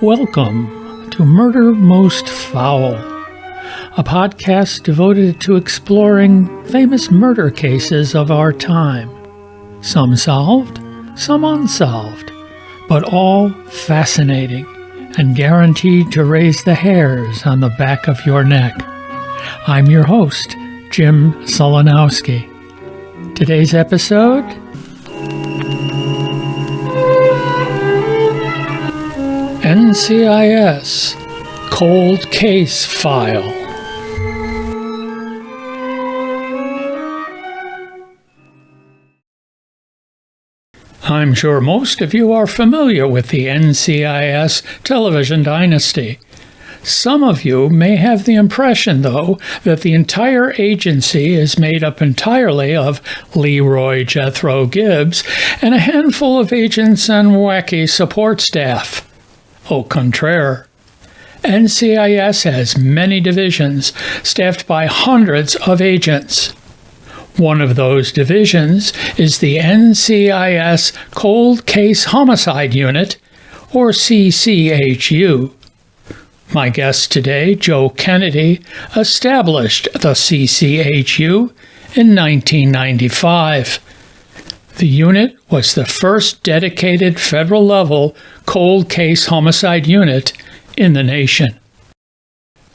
Welcome to Murder Most Foul, a podcast devoted to exploring famous murder cases of our time. Some solved, some unsolved, but all fascinating and guaranteed to raise the hairs on the back of your neck. I'm your host, Jim Solanowski. Today's episode: NCIS Cold Case File. I'm sure most of you are familiar with the NCIS television dynasty. Some of you may have the impression, though, that the entire agency is made up entirely of Leroy Jethro Gibbs and a handful of agents and wacky support staff. Au contraire. NCIS has many divisions, staffed by hundreds of agents. One of those divisions is the NCIS Cold Case Homicide Unit, or CCHU. My guest today, Joe Kennedy, established the CCHU in 1995. The unit was the first dedicated federal-level cold case homicide unit in the nation.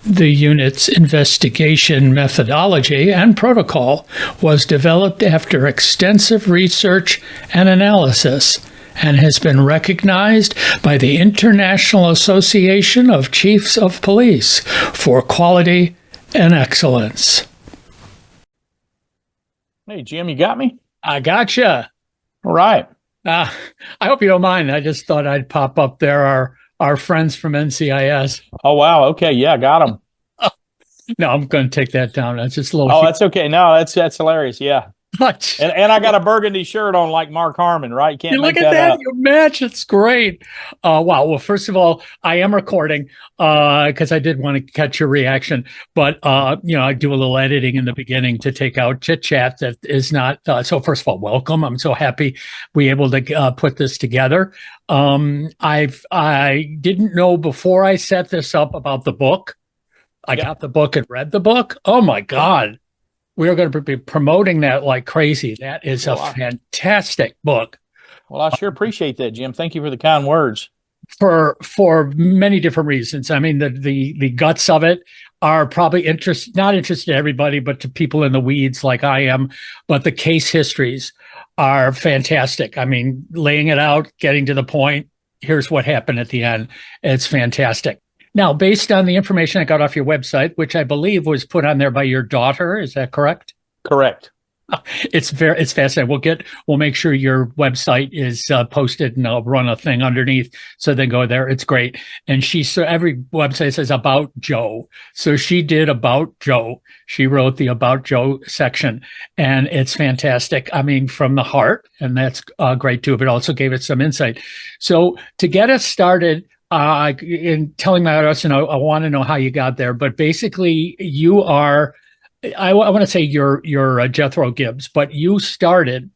The unit's investigation methodology and protocol was developed after extensive research and analysis and has been recognized by the International Association of Chiefs of Police for quality and excellence. Hey, Jim, you got me? I gotcha. All right. I hope you don't mind. I just thought I'd pop up there, our friends from NCIS. Oh, wow. Okay. Yeah, got them. No, I'm going to take that down. That's just a little... Oh, that's okay. No, that's hilarious. Yeah. And I got a burgundy shirt on like Mark Harmon, right? You can't look make at that. up. You match. It's great. Wow. Well, first of all, I am recording because I did want to catch your reaction. But, I do a little editing in the beginning to take out chit-chat that is not... so first of all, welcome. I'm so happy we were able to put this together. I didn't know before I set this up about the book. I got the book and read the book. Oh, my God. We are going to be promoting that like crazy. That is a fantastic book. Well, I sure appreciate that, Jim. Thank you for the kind words. For many different reasons. I mean, the guts of it are probably not interested to everybody, but to people in the weeds like I am. But the case histories are fantastic. I mean, laying it out, getting to the point. Here's what happened at the end. It's fantastic. Now, based on the information I got off your website, which I believe was put on there by your daughter, is that correct? Correct. It's fascinating. We'll make sure your website is posted, and I'll run a thing underneath so they go there. It's great. And every website says about Joe. So she did about Joe. She wrote the about Joe section, and it's fantastic. I mean, from the heart, and that's great too, but also gave it some insight. So to get us started, in telling my audience, I want to know how you got there, but basically you are, I want to say you're Jethro Gibbs, but you started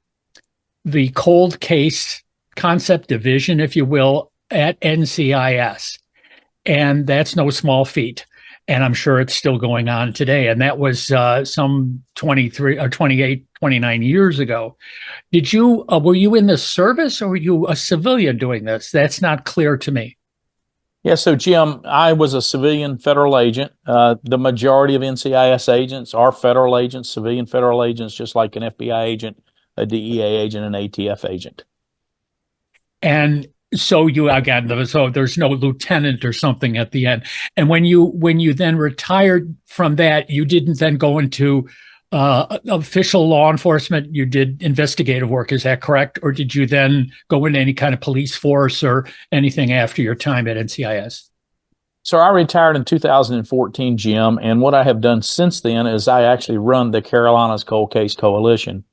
the cold case concept division, if you will, at NCIS. And that's no small feat. And I'm sure it's still going on today. And that was some 23 or 28, 29 years ago. Were you in the service or were you a civilian doing this? That's not clear to me. Yeah, so Jim, I was a civilian federal agent. The majority of NCIS agents are federal agents, civilian federal agents, just like an FBI agent, a DEA agent, an ATF agent. And so there's no lieutenant or something at the end. And when you then retired from that, you didn't then go into official law enforcement. You did investigative work. Is that correct? Or did you then go into any kind of police force or anything after your time at NCIS? So I retired in 2014, Jim. And what I have done since then is I actually run the Carolinas Cold Case Coalition.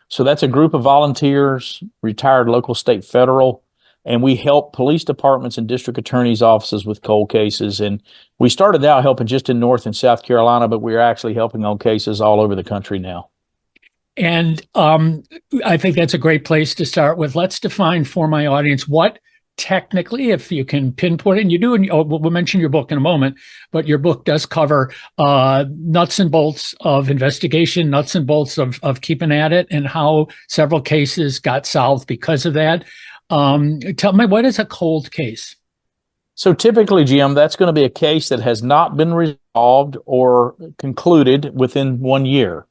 So that's a group of volunteers, retired local, state, federal, and we help police departments and district attorneys' offices with cold cases. And we started out helping just in North and South Carolina, but we're actually helping on cases all over the country now. And I think that's a great place to start with. Let's define for my audience, what technically, if you can pinpoint it, and you do, and we'll mention your book in a moment, but your book does cover nuts and bolts of investigation, nuts and bolts of keeping at it, and how several cases got solved because of that. Tell me, what is a cold case? So typically, Jim, that's going to be a case that has not been resolved or concluded within 1 year.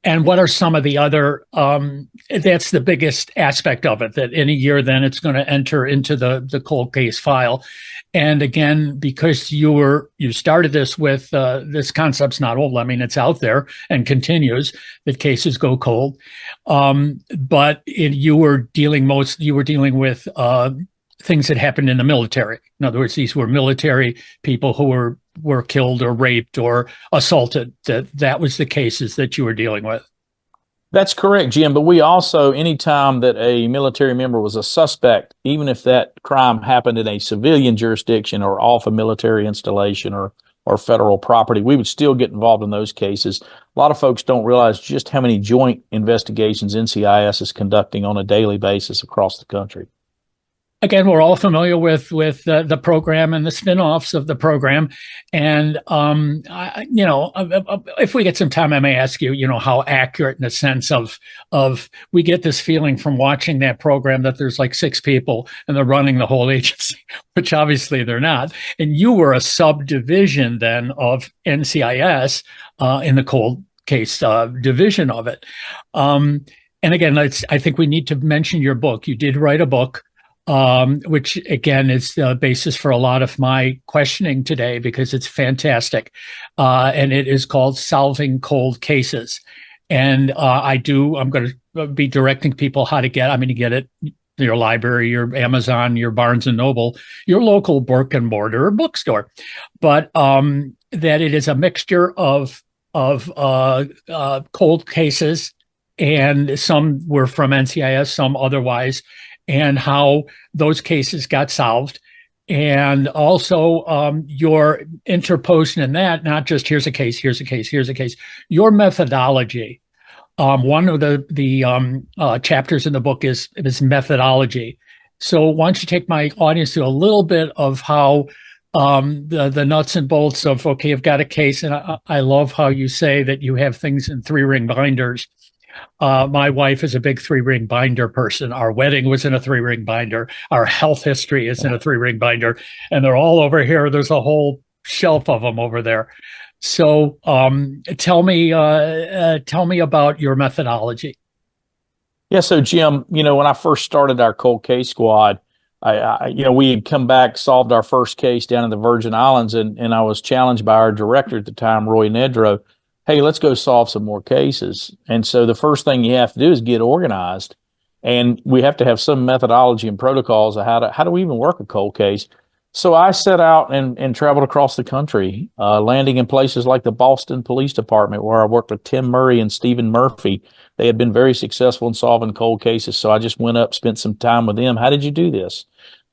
And what are some of the other, that's the biggest aspect of it, that in a year, then it's going to enter into the cold case file. And again, because you started this with, this concept's not old. I mean, it's out there and continues, that cases go cold. But you were dealing with, things that happened in the military. In other words, these were military people who were killed or raped or assaulted. That was the cases that you were dealing with. That's correct, Jim. But we also, anytime that a military member was a suspect, even if that crime happened in a civilian jurisdiction or off a military installation or federal property, we would still get involved in those cases. A lot of folks don't realize just how many joint investigations NCIS is conducting on a daily basis across the country. Again, we're all familiar with the program and the spin-offs of the program. And, if we get some time, I may ask you, how accurate in the sense of we get this feeling from watching that program that there's like 6 people and they're running the whole agency, which obviously they're not. And you were a subdivision then of NCIS in the cold case division of it. And again, I think we need to mention your book. You did write a book, which again is the basis for a lot of my questioning today, because it's fantastic. And it is called Solving Cold Cases. And I'm going to be directing people how to get it, your library, your Amazon, your Barnes and Noble, your local brick and mortar bookstore. But that it is a mixture of cold cases, and some were from NCIS, some otherwise, and how those cases got solved. And also your interposition in that, not just here's a case, your methodology. One of the chapters in the book is methodology. So why don't you take my audience through a little bit of how the nuts and bolts of, okay, I've got a case, and I love how you say that you have things in 3-ring binders. My wife is a big 3-ring binder person. Our wedding was in a 3-ring binder. Our health history is in a 3-ring binder, and they're all over here. There's a whole shelf of them over there. So tell me about your methodology. Yeah. So Jim, when I first started our cold case squad, we had come back, solved our first case down in the Virgin Islands, and I was challenged by our director at the time, Roy Nedrow. Hey, let's go solve some more cases. And so the first thing you have to do is get organized. And we have to have some methodology and protocols of how do we even work a cold case. So I set out and traveled across the country, landing in places like the Boston Police Department, where I worked with Tim Murray and Stephen Murphy. They had been very successful in solving cold cases. So I just went up, spent some time with them. How did you do this?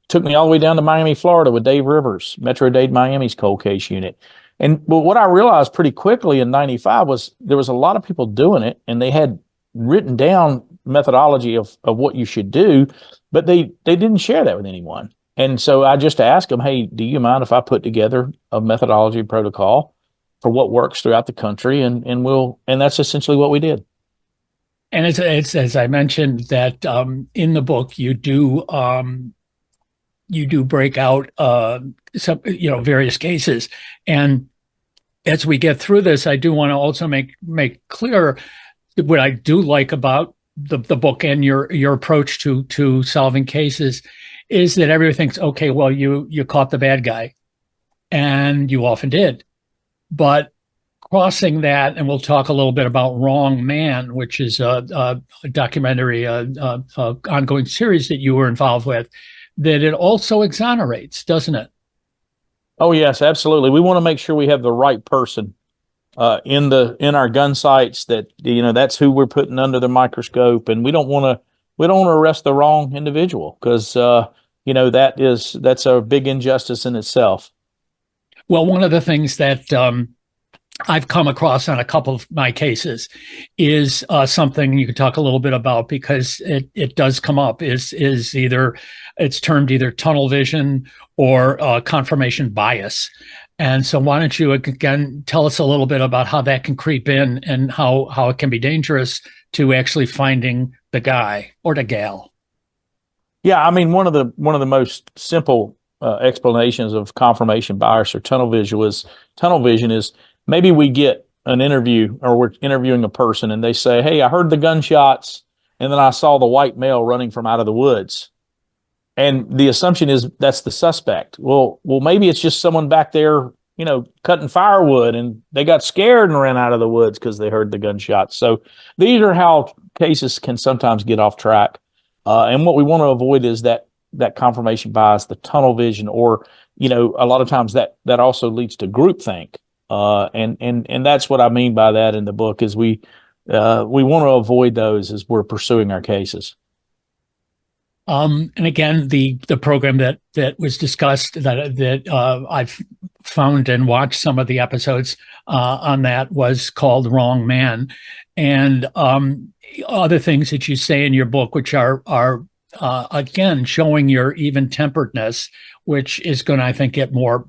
Took me all the way down to Miami, Florida with Dave Rivers, Metro-Dade Miami's cold case unit. But what I realized pretty quickly in 95 was there was a lot of people doing it, and they had written down methodology of what you should do, but they didn't share that with anyone. And so I just asked them, hey, do you mind if I put together a methodology protocol for what works throughout the country? And that's essentially what we did. And it's as I mentioned that in the book you do break out some various cases. And as we get through this, I do want to also make clear what I do like about the book and your approach to solving cases is that everybody thinks, okay, well, you caught the bad guy, and you often did. But crossing that, and we'll talk a little bit about Wrong Man, which is a documentary, ongoing series that you were involved with, that it also exonerates, doesn't it? Oh, yes, absolutely. We want to make sure we have the right person in our gun sites, that that's who we're putting under the microscope, and we don't want to arrest the wrong individual, because that's a big injustice in itself. Well, one of the things that I've come across on a couple of my cases is something you could talk a little bit about, because it does come up, is either it's termed either tunnel vision or confirmation bias. And so why don't you again tell us a little bit about how that can creep in and how it can be dangerous to actually finding the guy or the gal. Yeah, I mean, one of the most simple explanations of confirmation bias or tunnel vision is maybe we get an interview, or we're interviewing a person and they say, "Hey, I heard the gunshots and then I saw the white male running from out of the woods." And the assumption is that's the suspect. Well, maybe it's just someone back there, cutting firewood, and they got scared and ran out of the woods because they heard the gunshots. So these are how cases can sometimes get off track. And what we want to avoid is that confirmation bias, the tunnel vision, or a lot of times that also leads to groupthink. And that's what I mean by that in the book is we want to avoid those as we're pursuing our cases. And again, the program that was discussed that I've found and watched some of the episodes on that was called Wrong Man, and other things that you say in your book, which are again showing your even temperedness, which is going to, I think, get more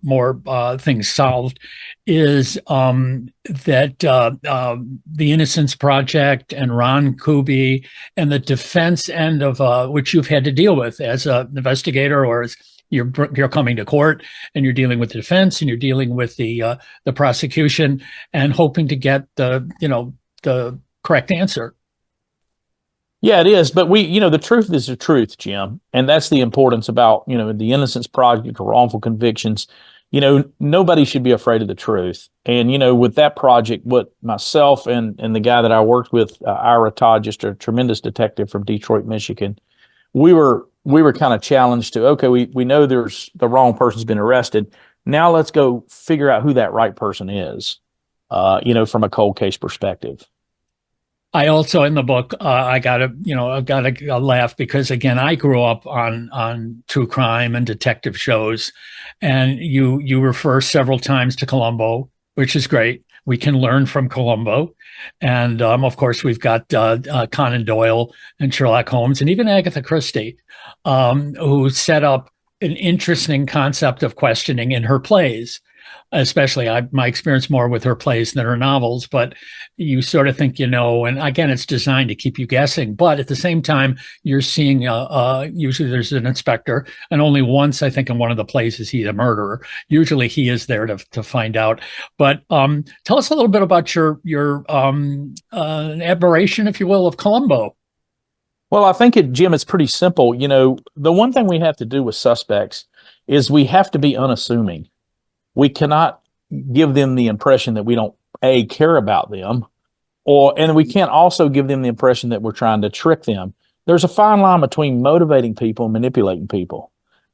things solved, is that the Innocence Project and Ron Kuby and the defense end of which you've had to deal with as an investigator, or as you're coming to court and you're dealing with the defense and you're dealing with the prosecution and hoping to get the correct answer. Yeah, it is. But the truth is the truth, Jim. And that's the importance about, the Innocence Project or wrongful convictions. Nobody should be afraid of the truth. And, with that project, what myself and the guy that I worked with, Ira Todd, just a tremendous detective from Detroit, Michigan, we were kind of challenged to, okay, we know there's the wrong person's been arrested. Now let's go figure out who that right person is, from a cold case perspective. I also, in the book, I got a laugh because, again, I grew up on true crime and detective shows, and you refer several times to Columbo, which is great. We can learn from Columbo, and of course we've got Conan Doyle and Sherlock Holmes, and even Agatha Christie, who set up an interesting concept of questioning in her plays. Especially my experience more with her plays than her novels, but you sort of think, and again, it's designed to keep you guessing. But at the same time, you're seeing, usually there's an inspector, and only once, I think, in one of the plays is he the murderer. Usually he is there to find out. But tell us a little bit about your admiration, if you will, of Columbo. Well, I think Jim, it's pretty simple. The one thing we have to do with suspects is we have to be unassuming. We cannot give them the impression that we don't care about them, and we can't also give them the impression that we're trying to trick them. There's a fine line between motivating people and manipulating people.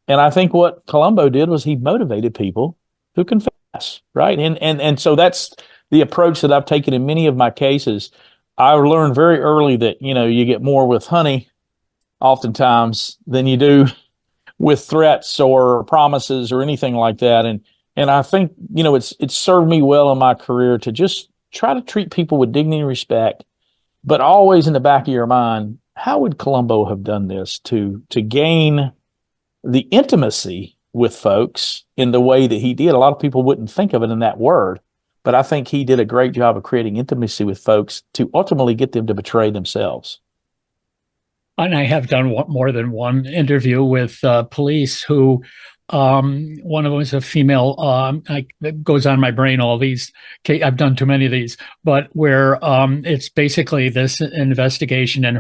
And I think what Columbo did was he motivated people who confess, right? And so that's the approach that I've taken in many of my cases. I learned very early that, you get more with honey oftentimes than you do with threats or promises or anything like that. And I think, it's served me well in my career to just try to treat people with dignity and respect, but always in the back of your mind, how would Columbo have done this to gain the intimacy with folks in the way that he did? A lot of people wouldn't think of it in that word, but I think he did a great job of creating intimacy with folks to ultimately get them to betray themselves. And I have done more than one interview with police who, one of them is a female. It goes on my brain. All these, I've done too many of these, but where it's basically this investigation, and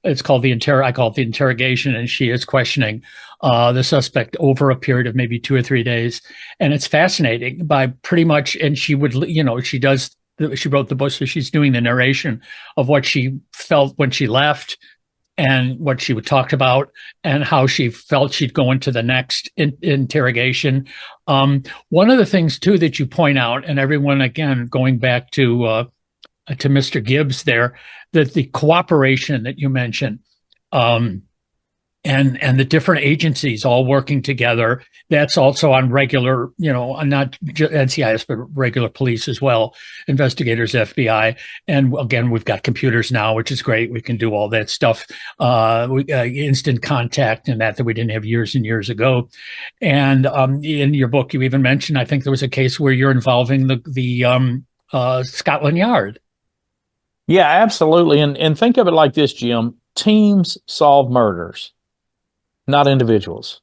it's called I call it the interrogation, and she is questioning the suspect over a period of maybe 2 or 3 days, and it's fascinating. By pretty much, and she would, she wrote the book, so she's doing the narration of what she felt when she left, and what she would talk about, and how she felt she'd go into the next interrogation. One of the things too that you point out, and everyone, again, going back to Mr. Gibbs there, that the cooperation that you mentioned, and the different agencies all working together. That's also on regular, not NCIS, but regular police as well, investigators, FBI. And again, we've got computers now, which is great. We can do all that stuff, instant contact and that we didn't have years and years ago. And in your book, you even mentioned, I think there was a case where you're involving the Scotland Yard. Yeah, absolutely. And think of it like this, Jim. Teams solve murders, not individuals.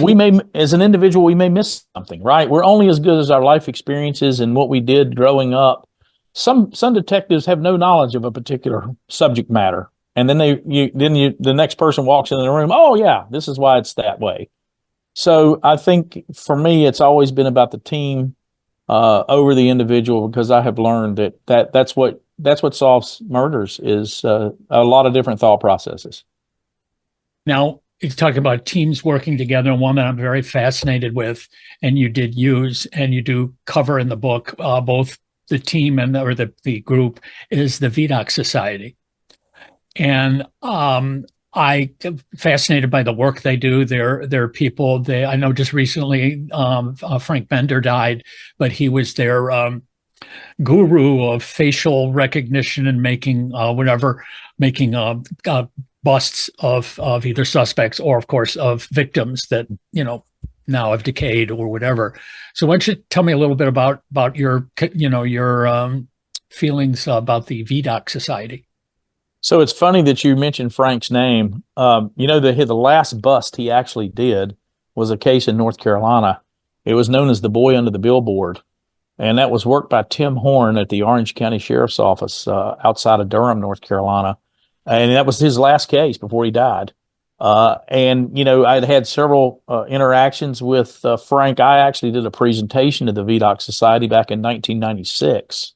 We may, as an individual, we may miss something, right? We're only as good as our life experiences and what we did growing up. Some detectives have no knowledge of a particular subject matter, and then the next person walks into the room. Oh yeah, this is why it's that way. So I think for me, it's always been about the team over the individual, because I have learned that's what solves murders is a lot of different thought processes. Now, you talk about teams working together, and one that I'm very fascinated with, and you did use, and you do cover in the book, both the team and the group, is the VDOC Society. And I'm fascinated by the work they do. They're people. I know just recently Frank Bender died, but he was their guru of facial recognition and making busts of either suspects or, of course, of victims that now have decayed or whatever. So why don't you tell me a little bit about your feelings about the VDOC Society? So it's funny that you mentioned Frank's name. The last bust he actually did was a case in North Carolina. It was known as the Boy Under the Billboard, and that was worked by Tim Horn at the Orange County Sheriff's Office outside of Durham, North Carolina. And that was his last case before he died. I'd had several interactions with Frank. I actually did a presentation to the VDOC Society back in 1996.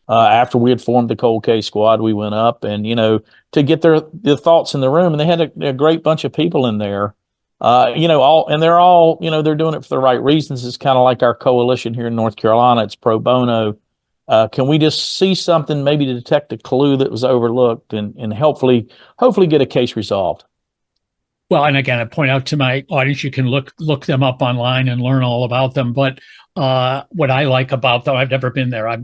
After we had formed the cold case squad, we went up and, to get their thoughts in the room. And they had a great bunch of people in there, and they're all, they're doing it for the right reasons. It's kind of like our coalition here in North Carolina. It's pro bono. Can we just see something, maybe to detect a clue that was overlooked and hopefully get a case resolved? Well, and again, I point out to my audience, you can look them up online and learn all about them. But what I like about them, I've never been there.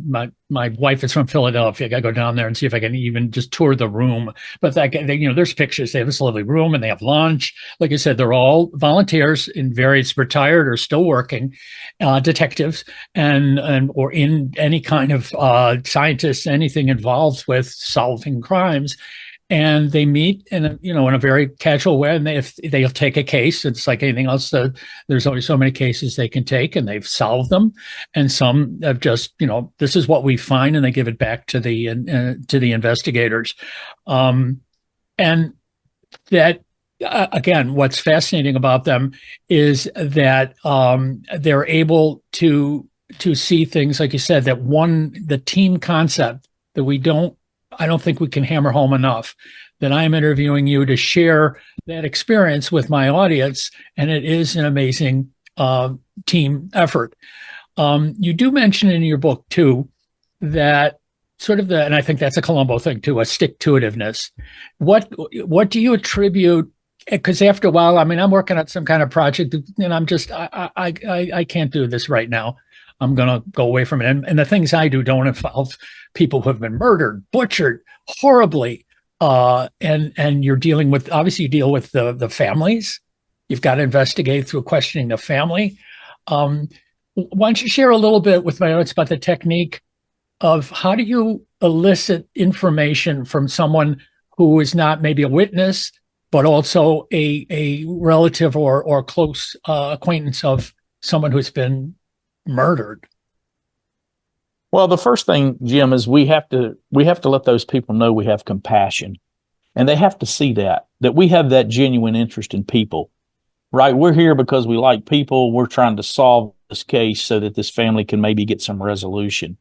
My wife is from Philadelphia. I got to go down there and see if I can even just tour the room. But there's pictures. They have this lovely room and they have lunch. Like I said, they're all volunteers in various retired or still working detectives or in any kind of scientists, anything involved with solving crimes. And they meet in a very casual way, and they'll take a case. It's like anything else. There's only so many cases they can take, and they've solved them. And some have just, this is what we find, and they give it back to the investigators. And that again, what's fascinating about them is that they're able to see things, like you said, the team concept that I don't think we can hammer home enough, that I'm interviewing you to share that experience with my audience. And it is an amazing team effort. You do mention in your book too, that and I think that's a Columbo thing too, a stick-to-itiveness. What do you attribute? Because after a while, I'm working on some kind of project and I'm just, I can't do this right now. I'm going to go away from it. And the things I do don't involve people who have been murdered, butchered horribly. And you're dealing with, obviously you deal with the families. You've got to investigate through questioning the family. Why don't you share a little bit with my audience about the technique of how do you elicit information from someone who is not maybe a witness, but also a relative or close acquaintance of someone who's been murdered? Well, the first thing, Jim, is we have to let those people know we have compassion, and they have to see that we have that genuine interest in people, right? We're here because we like people. We're trying to solve this case so that this family can maybe get some resolution.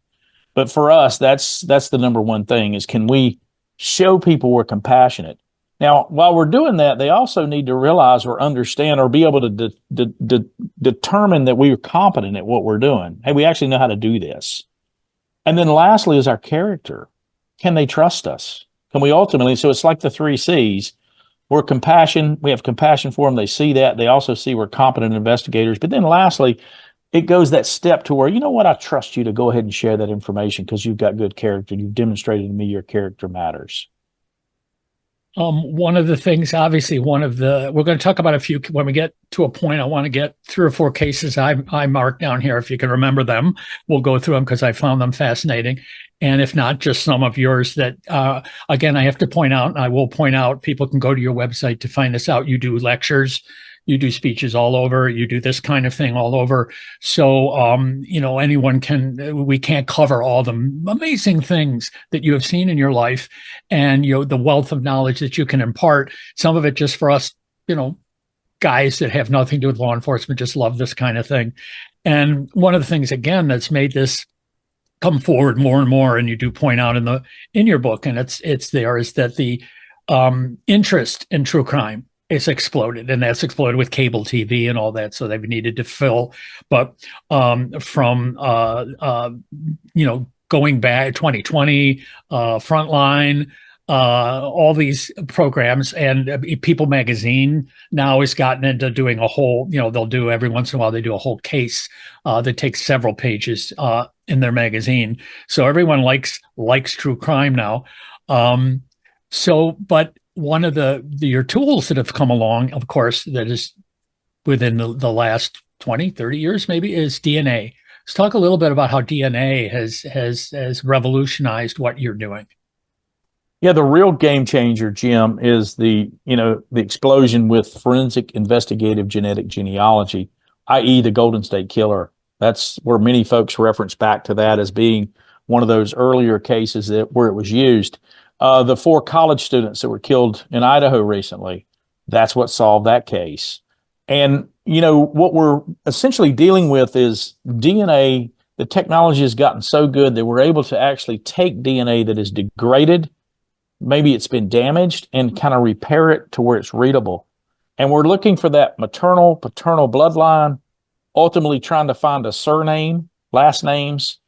But for us, that's the number one thing, is can we show people we're compassionate? Now, while we're doing that, they also need to realize or understand or be able to determine that we are competent at what we're doing. Hey, we actually know how to do this. And then lastly is our character. Can they trust us? Can we ultimately, so it's like the 3 C's. we're compassion. We have compassion for them. They see that. They also see we're competent investigators. But then lastly, it goes that step to where, you know what, I trust you to go ahead and share that information because you've got good character. You've demonstrated to me your character matters. One of the things, obviously, we're going to talk about a few when we get to a point. I want to get 3 or 4 cases I marked down here. If you can remember them, we'll go through them because I found them fascinating. And if not, just some of yours that, again, I have to point out, and I will point out, people can go to your website to find this out. You do lectures, you do speeches all over, you do this kind of thing all over. So, we can't cover all the amazing things that you have seen in your life and, the wealth of knowledge that you can impart. Some of it just for us, guys that have nothing to do with law enforcement, just love this kind of thing. And one of the things, again, that's made this come forward more and more, and you do point out in your book, and it's there, is that the interest in true crime is exploded, and that's exploded with cable TV and all that. So they've needed to fill, but from going back 2020, Frontline, all these programs, and People Magazine now has gotten into doing a whole, they'll do every once in a while, they do a whole case that takes several pages in their magazine. So everyone likes true crime now. But one of your tools that have come along, of course, that is within the last 20, 30 years, maybe, is DNA. Let's talk a little bit about how DNA has revolutionized what you're doing. Yeah, the real game changer, Jim, is the explosion with forensic investigative genetic genealogy, i.e. the Golden State Killer. That's where many folks reference back to that as being one of those earlier cases where it was used. The 4 college students that were killed in Idaho recently, that's what solved that case. And, what we're essentially dealing with is DNA. The technology has gotten so good that we're able to actually take DNA that is degraded, maybe it's been damaged, and kind of repair it to where it's readable. And we're looking for that maternal, paternal bloodline, ultimately trying to find a surname, last names,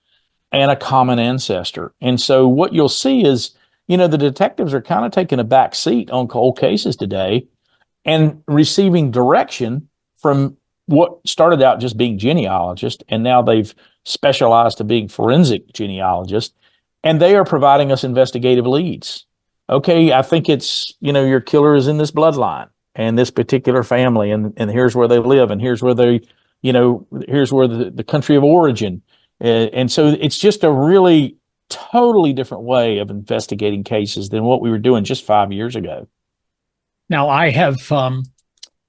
and a common ancestor. And so what you'll see is, the detectives are kind of taking a back seat on cold cases today and receiving direction from what started out just being genealogists, and now they've specialized to being forensic genealogists, and they are providing us investigative leads. Okay, I think it's, your killer is in this bloodline and this particular family, and here's where they live, and here's where here's where the country of origin. And so it's just a really totally different way of investigating cases than what we were doing just 5 years ago. Now, I have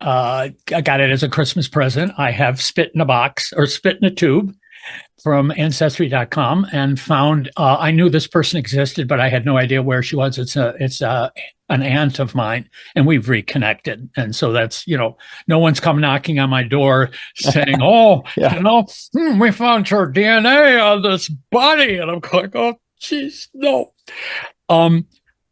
I got it as a Christmas present. I have spit in a box, or spit in a tube, from Ancestry.com, and found, I knew this person existed, but I had no idea where she was. It's an aunt of mine, and we've reconnected. And so that's, no one's come knocking on my door saying, yeah. We found her DNA on this body. And I'm like, oh, geez, no.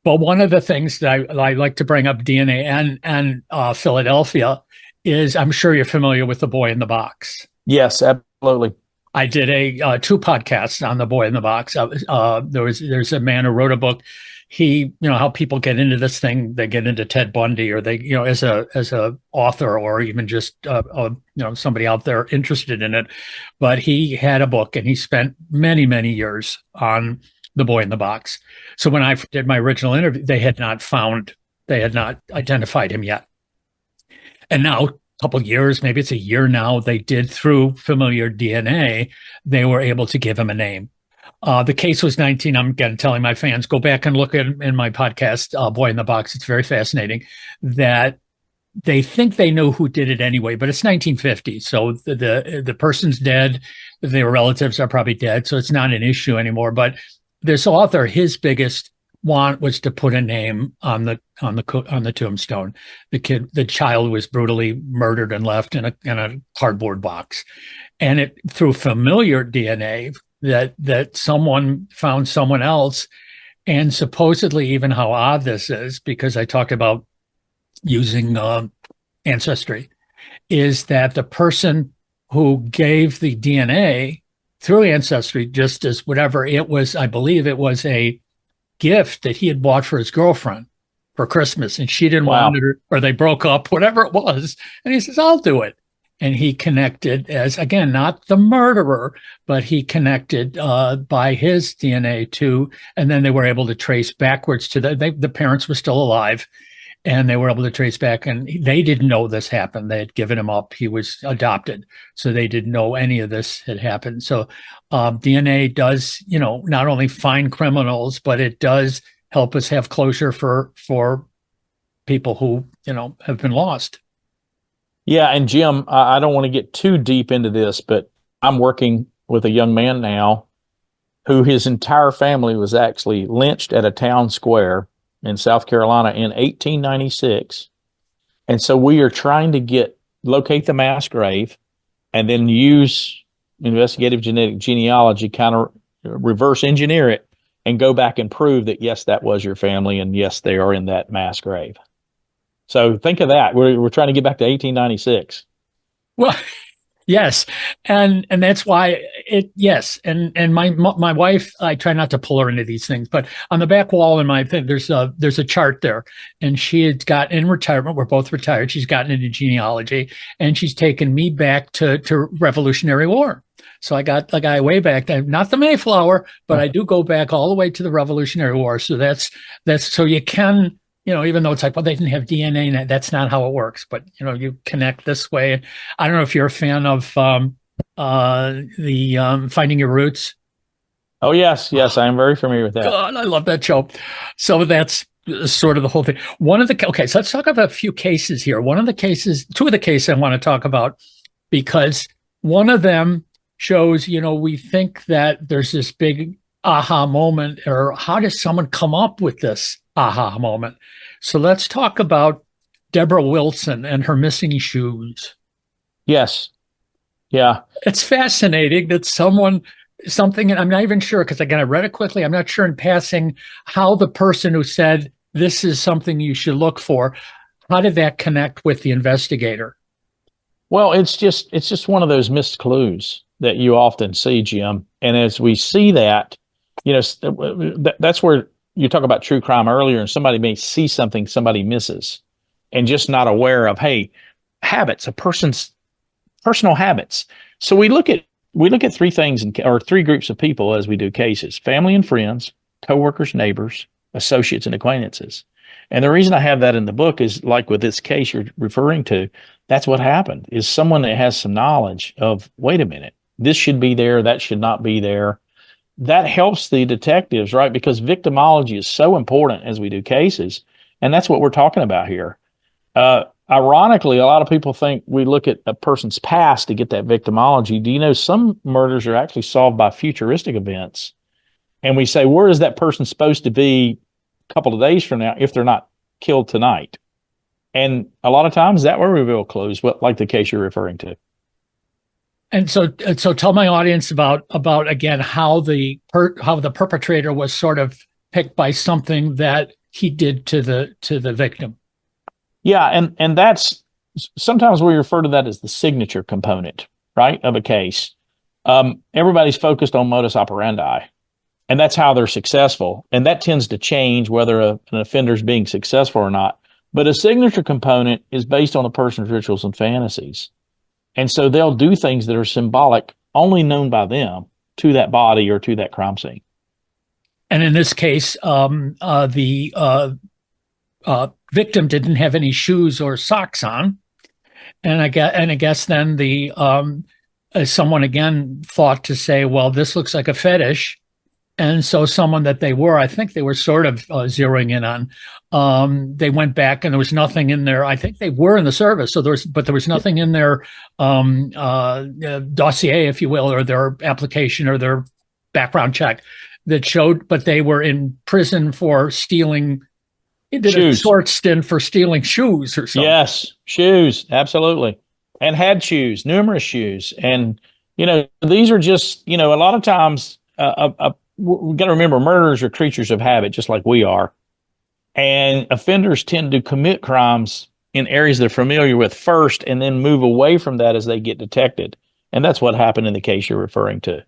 But one of the things that I like to bring up, DNA and Philadelphia, is, I'm sure you're familiar with The Boy in the Box. Yes, absolutely. I did 2 podcasts on The Boy in the Box. There's a man who wrote a book. He, how people get into this thing, they get into Ted Bundy, or they, as a author, or even just, somebody out there interested in it. But he had a book, and he spent many, many years on The Boy in the Box. So when I did my original interview, they had not identified him yet. And now, couple of years, maybe it's a year now, they did, through familiar DNA, they were able to give him a name. The case was I'm again telling my fans, go back and look at in my podcast, Boy in the Box. It's very fascinating that they think they know who did it anyway, but it's 1950. So the person's dead. Their relatives are probably dead. So it's not an issue anymore. But this author, his biggest want was to put a name on the tombstone. The child was brutally murdered and left in a cardboard box, and it, through familiar DNA, that someone found someone else. And supposedly, even how odd this is, because I talked about using Ancestry, is that the person who gave the DNA through Ancestry, just as whatever it was, I believe it was a gift that he had bought for his girlfriend. for Christmas, and she didn't Wow. want it, or they broke up, whatever it was. And he says, I'll do it. And he connected, as again, not the murderer, but he connected by his DNA to, and then they were able to trace backwards to the parents were still alive, and they were able to trace back, and they didn't know this happened. They had given him up. He was adopted, so they didn't know any of this had happened. So DNA does, not only find criminals, but it does help us have closure for people who, have been lost. Yeah, and Jim, I don't want to get too deep into this, but I'm working with a young man now who his entire family was actually lynched at a town square in South Carolina in 1896. And so we are trying to locate the mass grave and then use investigative genetic genealogy, kind of reverse engineer it and go back and prove that, yes, that was your family. And yes, they are in that mass grave. So think of that. We're trying to get back to 1896. Well, yes, and that's why yes, and my wife, I try not to pull her into these things, but on the back wall in my thing, there's a chart there, and she had got in retirement. We're both retired. She's gotten into genealogy, and she's taken me back to Revolutionary War. So I got the guy way back then, not the Mayflower, but I do go back all the way to the Revolutionary War. So that's so you can. Even though it's like, well, they didn't have DNA, and that's not how it works. But, you connect this way. I don't know if you're a fan of the Finding Your Roots. Oh, yes. Yes, I am very familiar with that. God, I love that show. So that's sort of the whole thing. Okay, so let's talk about a few cases here. Two of the cases I want to talk about, because one of them shows, we think that there's this big aha moment, or how does someone come up with this aha moment? So let's talk about Deborah Wilson and her missing shoes. Yes. Yeah. It's fascinating that something, and I'm not even sure, because again, I read it quickly. I'm not sure in passing how the person who said this is something you should look for, how did that connect with the investigator? Well, it's just one of those missed clues that you often see, Jim. And as we see that, that's where you talk about true crime earlier, and somebody may see something somebody misses and just not aware of, hey, habits, a person's personal habits. So we look at three things or three groups of people as we do cases: family and friends, coworkers, neighbors, associates, and acquaintances. And the reason I have that in the book is, like with this case you're referring to, that's what happened, is someone that has some knowledge of, wait a minute, this should be there, that should not be there. That helps the detectives, right? Because victimology is so important as we do cases. And that's what we're talking about here. Ironically, a lot of people think we look at a person's past to get that victimology. Do you know some murders are actually solved by futuristic events? And we say, where is that person supposed to be a couple of days from now if they're not killed tonight? And a lot of times that will reveal clues, like the case you're referring to. And so tell my audience about again how the perpetrator was sort of picked by something that he did to the victim. Yeah, and that's sometimes we refer to that as the signature component, right, of a case. Everybody's focused on modus operandi, and that's how they're successful. And that tends to change whether an offender is being successful or not. But a signature component is based on a person's rituals and fantasies. And so they'll do things that are symbolic, only known by them, to that body or to that crime scene. And in this case, the victim didn't have any shoes or socks on, and I guess then someone again thought to say, well, this looks like a fetish, and so someone that I think they were sort of zeroing in on. They went back and there was nothing in there. I think they were in the service, but there was nothing in their dossier, if you will, or their application or their background check that showed. But they were in prison for stealing. It did shoes. A short stint for stealing shoes or something. Yes, shoes, absolutely, and had shoes, numerous shoes, and these are just a lot of times. We've got to remember, murderers are creatures of habit, just like we are. And offenders tend to commit crimes in areas they're familiar with first and then move away from that as they get detected. And that's what happened in the case you're referring to.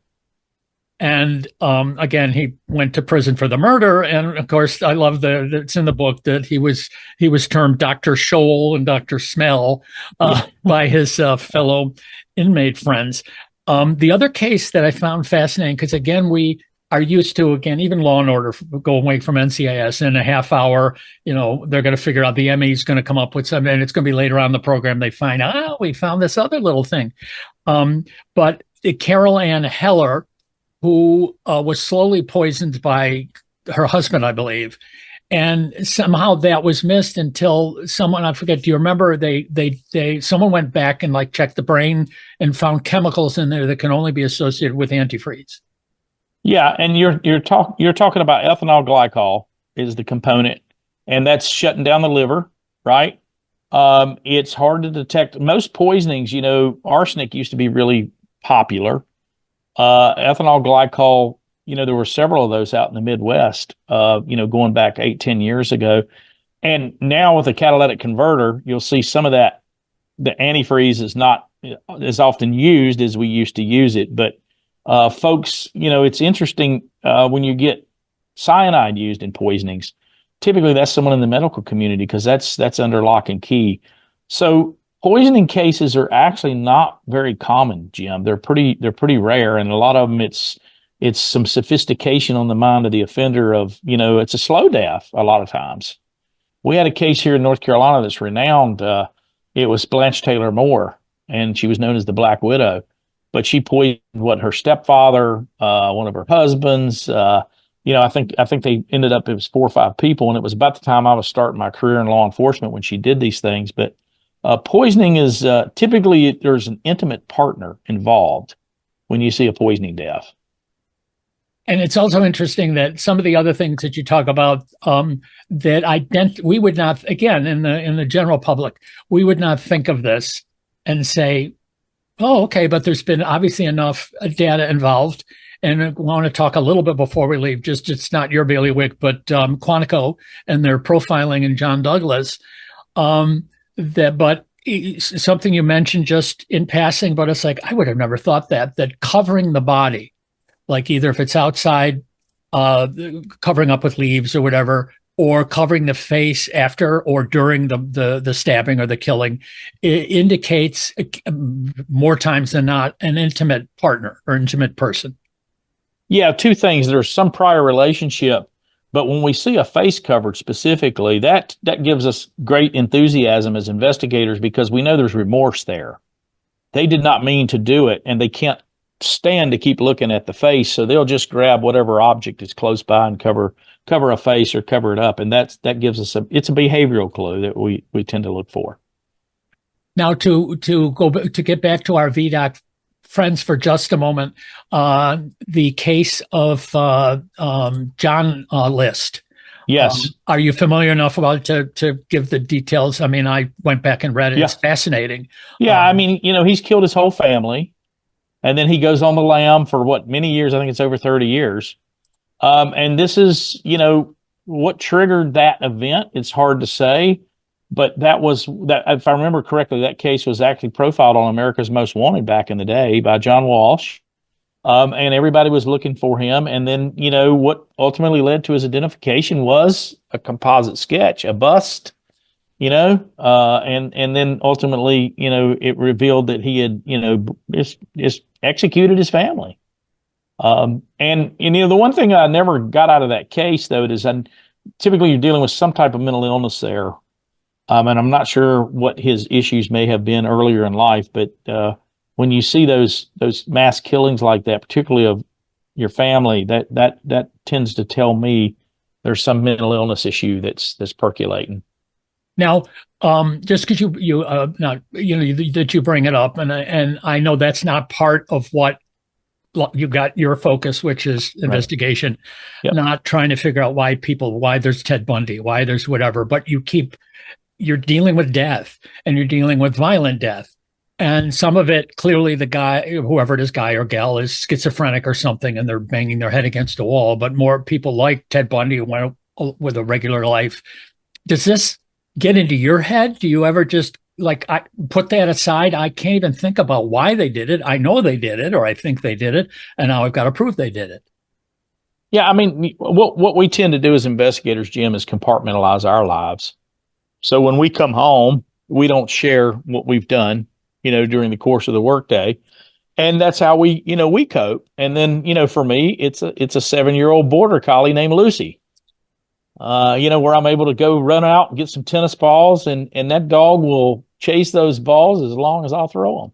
And again, he went to prison for the murder. And of course, I love it's in the book that he was termed Dr. Shoal and Dr. Smell by his fellow inmate friends. The other case that I found fascinating, because again, we are used to, again, even Law and Order go away from NCIS in a half hour. They're going to figure out the ME is going to come up with something, and it's going to be later on in the program. They find out, oh, we found this other little thing. But Carol Ann Heller, who was slowly poisoned by her husband, I believe. And somehow that was missed until someone, I forget, do you remember someone went back and like checked the brain and found chemicals in there that can only be associated with antifreeze. Yeah, and you're talking about ethanol glycol is the component, and that's shutting down the liver, right? It's hard to detect. Most poisonings, arsenic used to be really popular. Ethanol glycol, there were several of those out in the Midwest, going back 8-10 years ago. And now with a catalytic converter, you'll see some of that. The antifreeze is not as often used as we used to use it. But folks, it's interesting when you get cyanide used in poisonings. Typically, that's someone in the medical community because that's under lock and key. So poisoning cases are actually not very common, Jim. They're pretty rare, and a lot of them it's some sophistication on the mind of the offender of, it's a slow death a lot of times. We had a case here in North Carolina that's renowned. It was Blanche Taylor Moore, and she was known as the Black Widow. But she poisoned her stepfather, one of her husbands. I think they ended up, it was 4 or 5 people, and it was about the time I was starting my career in law enforcement when she did these things. But poisoning is typically there's an intimate partner involved when you see a poisoning death. And it's also interesting that some of the other things that you talk about that we would not, again, in the general public, we would not think of this and say, oh, okay, but there's been obviously enough data involved. And I want to talk a little bit before we leave, just it's not your bailiwick, but Quantico and their profiling in John Douglas. But something you mentioned just in passing, but it's like, I would have never thought that covering the body, like either if it's outside, covering up with leaves or whatever, or covering the face after or during the stabbing or the killing, it indicates more times than not an intimate partner or intimate person. Yeah, 2 things. There's some prior relationship, but when we see a face covered specifically, that gives us great enthusiasm as investigators because we know there's remorse there. They did not mean to do it, and they can't stand to keep looking at the face, so they'll just grab whatever object is close by and cover a face or cover it up, and that gives us it's a behavioral clue that we tend to look for. Now to get back to our VDOC friends for just a moment, the case of John List. Yes. Are you familiar enough about it to give the details? I mean, I went back and read it. Yeah. It's fascinating. Yeah, he's killed his whole family, and then he goes on the lam for many years. I think it's over 30 years. And this is, what triggered that event. It's hard to say, but if I remember correctly, that case was actually profiled on America's Most Wanted back in the day by John Walsh. And everybody was looking for him. And then, what ultimately led to his identification was a composite sketch, a bust, and then ultimately, it revealed that he had, just executed his family. And the one thing I never got out of that case, though, is typically you're dealing with some type of mental illness there. And I'm not sure what his issues may have been earlier in life, but when you see those mass killings like that, particularly of your family, that tends to tell me there's some mental illness issue that's percolating. Now, just because that you bring it up, and I know that's not part of what you got your focus, which is investigation, right. Yep. Not trying to figure out why there's Ted Bundy, why there's whatever, but you're dealing with death and you're dealing with violent death. And some of it, clearly the guy, whoever it is, guy or gal, is schizophrenic or something, and they're banging their head against a wall. But more people like Ted Bundy went with a regular life. Does this get into your head? Do you ever just like, I put that aside. I can't even think about why they did it. I know they did it, or I think they did it, and now I've got to prove they did it. Yeah, I mean, what we tend to do as investigators, Jim, is compartmentalize our lives. So when we come home, we don't share what we've done, during the course of the workday, and that's how we cope. And then, for me, it's a 7-year-old border collie named Lucy. Where I'm able to go run out and get some tennis balls, and that dog will chase those balls as long as I'll throw them.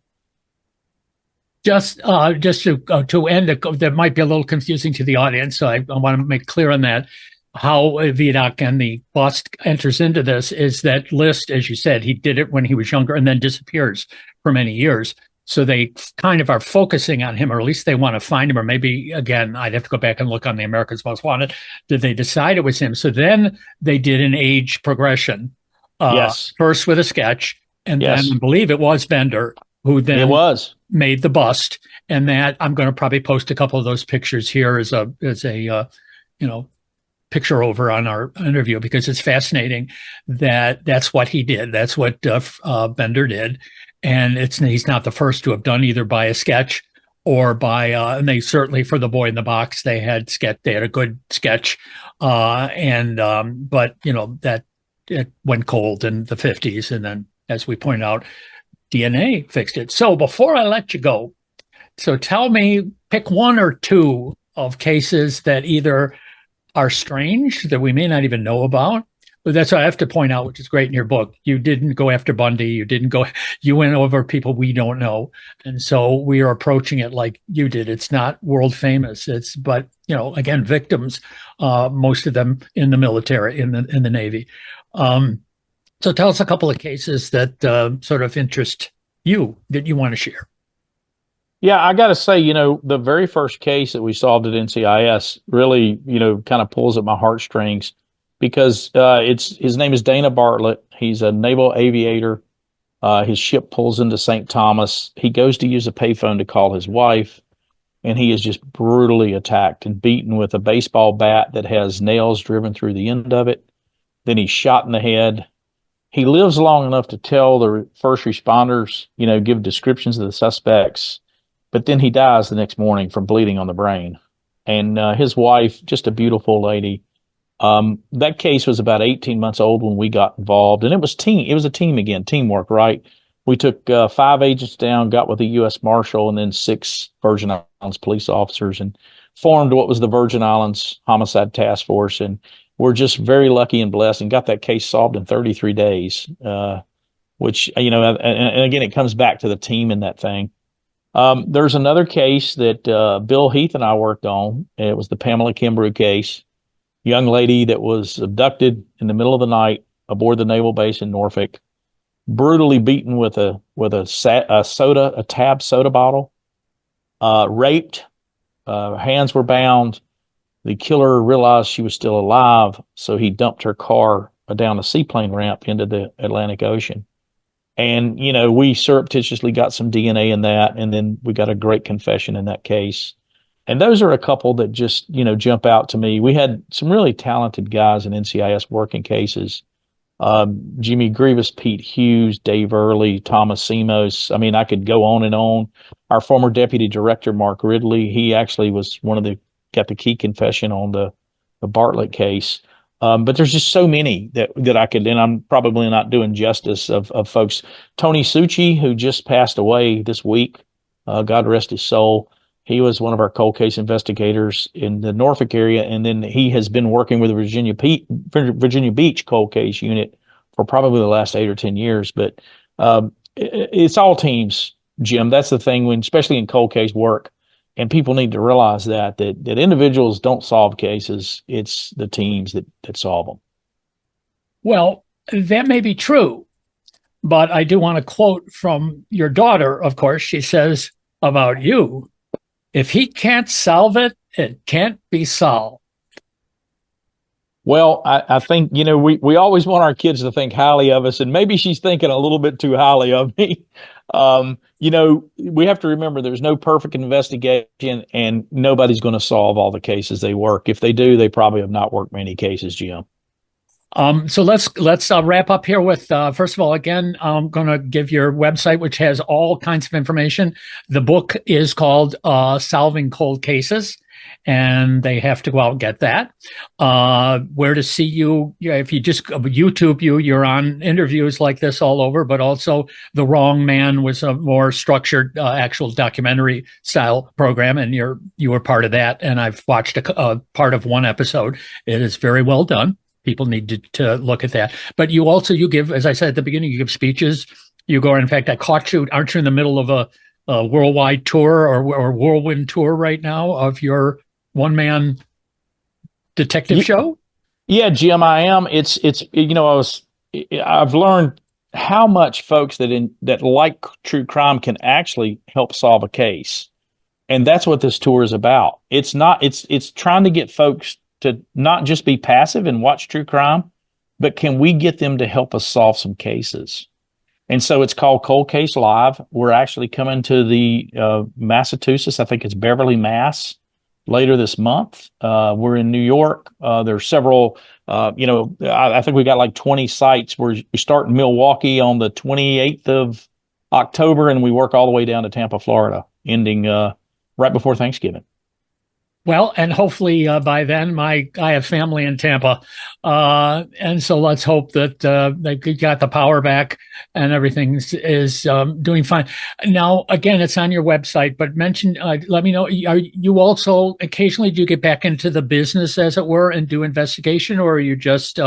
Just to end, that might be a little confusing to the audience, so I want to make clear on that. How VDOC and the bust enters into this is that List, as you said, he did it when he was younger and then disappears for many years. So they kind of are focusing on him, or at least they want to find him. Or maybe, again, I'd have to go back and look on the America's Most Wanted. Did they decide it was him? So then they did an age progression. Yes. First with a sketch, and Yes. then I believe it was Bender who then It was. made the bust. And that I'm going to probably post a couple of those pictures here as a picture over on our interview, because it's fascinating that that's what he did. That's what Bender did. And he's not the first to have done either by a sketch or by, and they certainly, for the boy in the box, they had a good sketch. But that it went cold in the 50s. And then, as we point out, DNA fixed it. So before I let you go, so tell me, pick one or two of cases that either are strange that we may not even know about. But that's what I have to point out, which is great in your book. You didn't go after Bundy. You went over people we don't know. And so we are approaching it like you did. It's not world famous. But again, victims, most of them in the military, in the Navy. So tell us a couple of cases that sort of interest you that you want to share. Yeah, I got to say, the very first case that we solved at NCIS really, kind of pulls at my heartstrings, because his name is Dana Bartlett. He's a naval aviator. His ship pulls into St. Thomas. He goes to use a payphone to call his wife, and he is just brutally attacked and beaten with a baseball bat that has nails driven through the end of it. Then he's shot in the head. He lives long enough to tell the first responders, give descriptions of the suspects. But then he dies the next morning from bleeding on the brain. And his wife, just a beautiful lady. That case was about 18 months old when we got involved. And it was a team again, teamwork, right? We took 5 agents down, got with the U.S. Marshal, and then 6 Virgin Islands police officers, and formed what was the Virgin Islands Homicide Task Force. And we're just very lucky and blessed and got that case solved in 33 days, which, and again, it comes back to the team in that thing. There's another case that Bill Heath and I worked on. It was the Pamela Kimbrough case. Young lady that was abducted in the middle of the night aboard the naval base in Norfolk, brutally beaten with a tab soda bottle, raped, hands were bound. The killer realized she was still alive, so he dumped her car down a seaplane ramp into the Atlantic Ocean. And, we surreptitiously got some DNA in that, and then we got a great confession in that case. And those are a couple that just, jump out to me. We had some really talented guys in NCIS working cases. Jimmy Grievous, Pete Hughes, Dave Early, Thomas Simos. I mean, I could go on and on. Our former deputy director, Mark Ridley, he actually was got the key confession on the Bartlett case. But there's just so many that I could, and I'm probably not doing justice of folks. Tony Succi, who just passed away this week, God rest his soul. He was one of our cold case investigators in the Norfolk area, and then he has been working with the Virginia Beach cold case unit for probably the last 8 or 10 years. But it's all teams, Jim. That's the thing, especially in cold case work. And people need to realize that individuals don't solve cases. It's the teams that solve them. Well, that may be true, but I do want to quote from your daughter, of course. She says about you, if he can't solve it, it can't be solved. Well, I think, we always want our kids to think highly of us, and maybe she's thinking a little bit too highly of me. We have to remember there's no perfect investigation, and nobody's going to solve all the cases they work. If they do, they probably have not worked many cases, Jim. So let's wrap up here with first of all, again, I'm going to give your website, which has all kinds of information. The book is called Solving Cold Cases, and they have to go out and get that. Where to see you? If you just YouTube you're on interviews like this all over, but also The Wrong Man was a more structured, actual documentary style program, and you were part of that. And I've watched a part of one episode. It is very well done. People need to look at that. But you give, as I said at the beginning, you give speeches. You go, in fact, I caught you, aren't you in the middle of a worldwide tour or whirlwind tour right now of your one-man detective show? Yeah, Jim, I am. I've learned how much folks that like true crime can actually help solve a case. And that's what this tour is about. It's trying to get folks to not just be passive and watch true crime, but can we get them to help us solve some cases? And so it's called Cold Case Live. We're actually coming to the Massachusetts. I think it's Beverly, Mass. Later this month. We're in New York. There's several, I think we got like 20 sites. We start in Milwaukee on the 28th of October, and we work all the way down to Tampa, Florida, ending right before Thanksgiving. Well, and hopefully by then, I have family in Tampa, and so let's hope that they got the power back and everything is doing fine. Now, again, it's on your website, but let me know. Are you also occasionally do you get back into the business, as it were, and do investigation, or are you just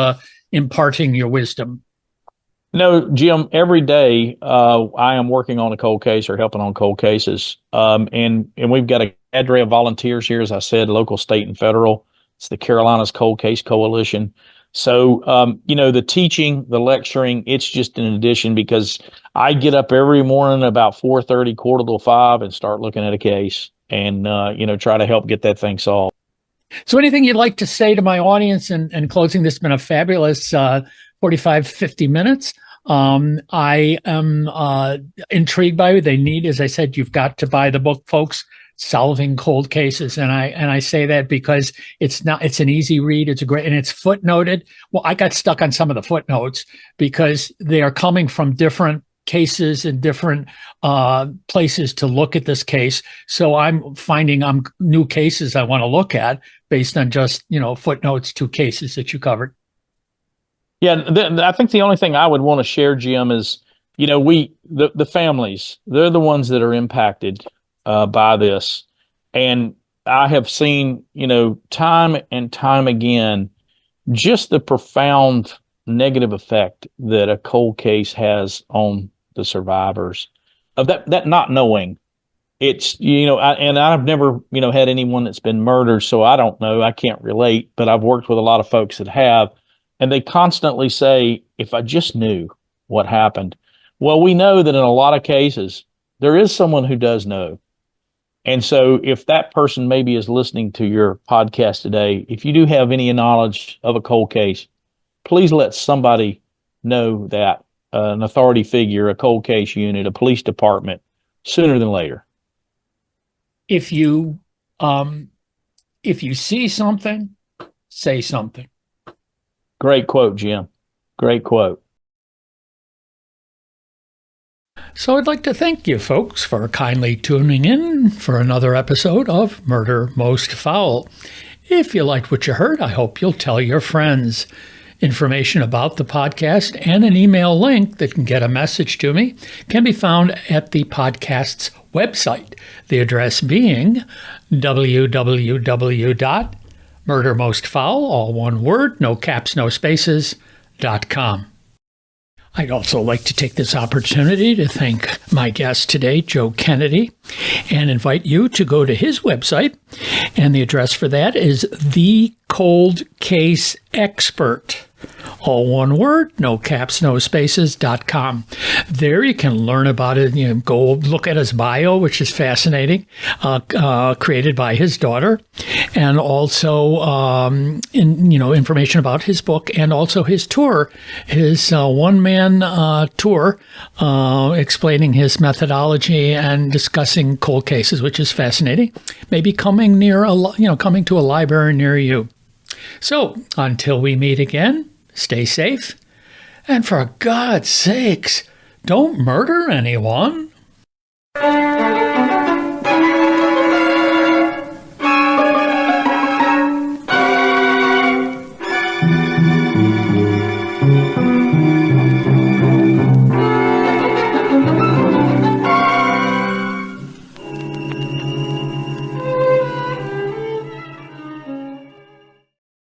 imparting your wisdom? No, Jim, every day I am working on a cold case or helping on cold cases. And we've got a cadre of volunteers here, as I said, local, state, and federal. It's the Carolinas Cold Case Coalition. So, the teaching, the lecturing, it's just an addition because I get up every morning about 4:30, 4:45, and start looking at a case and, try to help get that thing solved. So anything you'd like to say to my audience in closing? This has been a fabulous 45, 50 minutes. I am intrigued by it. They need, as I said, you've got to buy the book, folks, Solving Cold Cases. And I say that because it's an easy read. It's and it's footnoted. Well, I got stuck on some of the footnotes because they are coming from different cases and different places to look at this case. So I'm finding new cases I want to look at based on just, footnotes to cases that you covered. Yeah, I think the only thing I would want to share, Jim, is, the families, they're the ones that are impacted by this. And I have seen, time and time again, just the profound negative effect that a cold case has on the survivors of that not knowing. It's, and I've never, had anyone that's been murdered, so I don't know. I can't relate, but I've worked with a lot of folks that have. And they constantly say, if I just knew what happened. Well, we know that in a lot of cases, there is someone who does know. And so if that person maybe is listening to your podcast today, if you do have any knowledge of a cold case, please let somebody know that, an authority figure, a cold case unit, a police department, sooner than later. If you see something, say something. Great quote, Jim. Great quote. So I'd like to thank you folks for kindly tuning in for another episode of Murder Most Foul. If you liked what you heard, I hope you'll tell your friends. Information about the podcast and an email link that can get a message to me can be found at the podcast's website. The address being www.murdermostfoul, all one word, no caps, no spaces.com. I'd also like to take this opportunity to thank my guest today, Joe Kennedy, and invite you to go to his website. And the address for that is The Cold Case Expert. All one word, no caps, no spaces.com. There you can learn about it. Go look at his bio, which is fascinating, created by his daughter, and also information about his book and also his tour, his one-man tour, explaining his methodology and discussing cold cases, which is fascinating. Maybe coming to a library near you. So until we meet again, stay safe, and for God's sakes, don't murder anyone.